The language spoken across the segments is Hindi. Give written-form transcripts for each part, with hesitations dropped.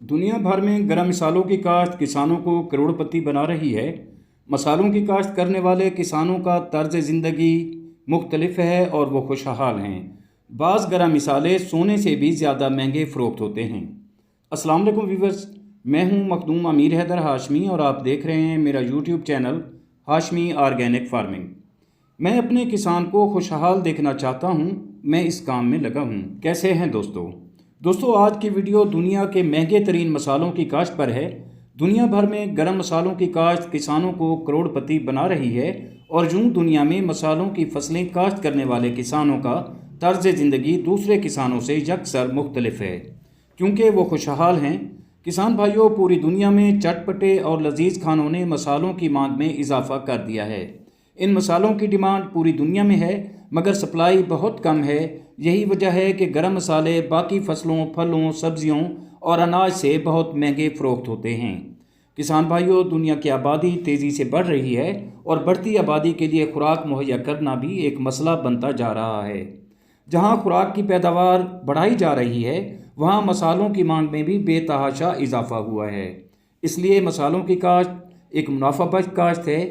दुनिया भर में गरम मसालों की काश्त किसानों को करोड़पति बना रही है। मसालों की काश्त करने वाले किसानों का तर्ज ज़िंदगी मुख्तलिफ है और वो खुशहाल हैं। बाज़ गरम मसाले सोने से भी ज़्यादा महंगे फ़रोख्त होते हैं। अस्सलाम वालेकुम व्यूअर्स, मैं हूं मखदूम अमीर हैदर हाशमी और आप देख रहे हैं मेरा YouTube channel Hashmi organic farming. मैं अपने किसान को खुशहाल देखना चाहता हूं, मैं इस काम में लगा हूं। कैसे हैं दोस्तों, आज की वीडियो दुनिया के महंगे तरीन मसालों की काश्त पर है। दुनिया भर में गरम मसालों की काश्त किसानों को करोड़पति बना रही है और यूं दुनिया में मसालों की फसलें काश्त करने वाले किसानों का तर्ज ज़िंदगी दूसरे किसानों से यकसर मुख्तलिफ है, क्योंकि वो खुशहाल हैं। किसान भाइयों, पूरी दुनिया में चटपटे और लजीज खानों ने मसालों की मांग में इजाफा कर दिया है। इन मसालों की डिमांड पूरी दुनिया में है, मगर सप्लाई बहुत कम है। यही वजह है कि गरम मसाले बाकी फसलों, फलों, सब्जियों और अनाज से बहुत महंगे फ़रोख्त होते हैं। किसान भाइयों, दुनिया की आबादी तेज़ी से बढ़ रही है और बढ़ती आबादी के लिए खुराक मुहैया करना भी एक मसला बनता जा रहा है। जहाँ खुराक की पैदावार बढ़ाई जा रही है, वहाँ मसालों की मांग में भी बेतहाशा इजाफा हुआ है। इसलिए मसालों की काश्त एक मुनाफाबख्श काश्त है।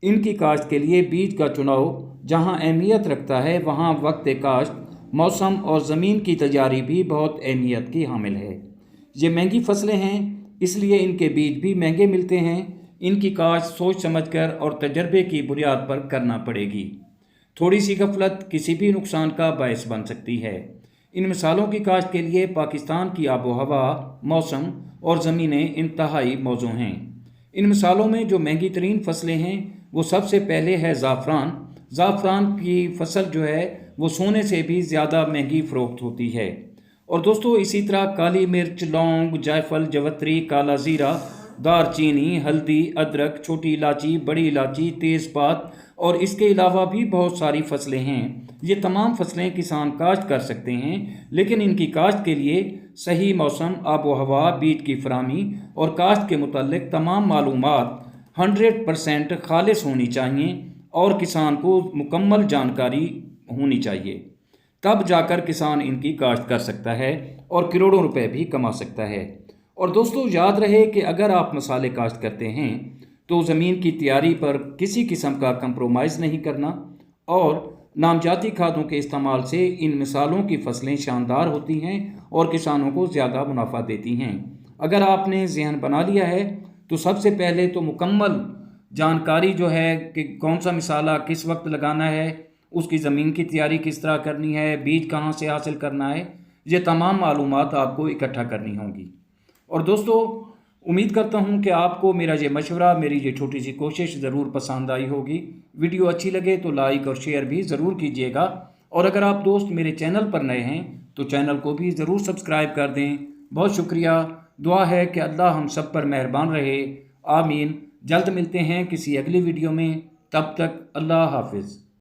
इनकी काश्त के लिए बीज का चुनाव जहाँ अहमियत रखता है, वहाँ वक्त काश्त, मौसम और ज़मीन की तैयारी भी बहुत अहमियत की हामिल है। ये महंगी फसलें हैं, इसलिए इनके बीज भी महंगे मिलते हैं। इनकी काश्त सोच समझकर और तजर्बे की बुनियाद पर करना पड़ेगी। थोड़ी सी गफलत किसी भी नुकसान का बायस बन सकती है। इन मिसालों की काश्त के लिए पाकिस्तान की आबो हवा, मौसम और ज़मीनें इंतहाई मौजू हैं। इन मिसालों में जो महंगी तरीन फसलें हैं, वो सबसे पहले है ज़ाफ़रान। ज़ाफ़रान की फसल जो है वो सोने से भी ज़्यादा महंगी फ़रोख्त होती है। और दोस्तों, इसी तरह काली मिर्च, लौंग, जायफल, जवत्री, काला ज़ीरा, दारचीनी, हल्दी, अदरक, छोटी इलायची, बड़ी इलायची, तेज़पात और इसके अलावा भी बहुत सारी फसलें हैं। ये तमाम फसलें किसान काश्त कर सकते हैं, लेकिन इनकी काश्त के लिए सही मौसम, आबो हवा, बीज की फरामी और काश्त के मुताल्लिक तमाम मालूमात 100% खालिस होनी चाहिए और किसान को मुकम्मल जानकारी होनी चाहिए। तब जाकर किसान इनकी काश्त कर सकता है और करोड़ों रुपए भी कमा सकता है। और दोस्तों, याद रहे कि अगर आप मसाले काश्त करते हैं तो ज़मीन की तैयारी पर किसी किस्म का कंप्रोमाइज़ नहीं करना और नामजाती खादों के इस्तेमाल से इन मिसालों की फसलें शानदार होती हैं और किसानों को ज़्यादा मुनाफा देती हैं। अगर आपने जहन बना लिया है तो सबसे पहले तो मुकम्मल जानकारी जो है कि कौन सा मिसाला किस वक्त लगाना है, उसकी ज़मीन की तैयारी किस तरह करनी है, बीज कहाँ से हासिल करना है, ये तमाम मालूमात आपको इकट्ठा करनी होंगी। और दोस्तों, उम्मीद करता हूँ कि आपको मेरा ये मशवरा, मेरी ये छोटी सी कोशिश ज़रूर पसंद आई होगी। वीडियो अच्छी लगे तो लाइक और शेयर भी ज़रूर कीजिएगा। और अगर आप दोस्त मेरे चैनल पर नए हैं तो चैनल को भी ज़रूर सब्सक्राइब कर दें। बहुत शुक्रिया। दुआ है कि अल्लाह हम सब पर मेहरबान रहे। आमीन। जल्द मिलते हैं किसी अगली वीडियो में। तब तक अल्लाह हाफिज़।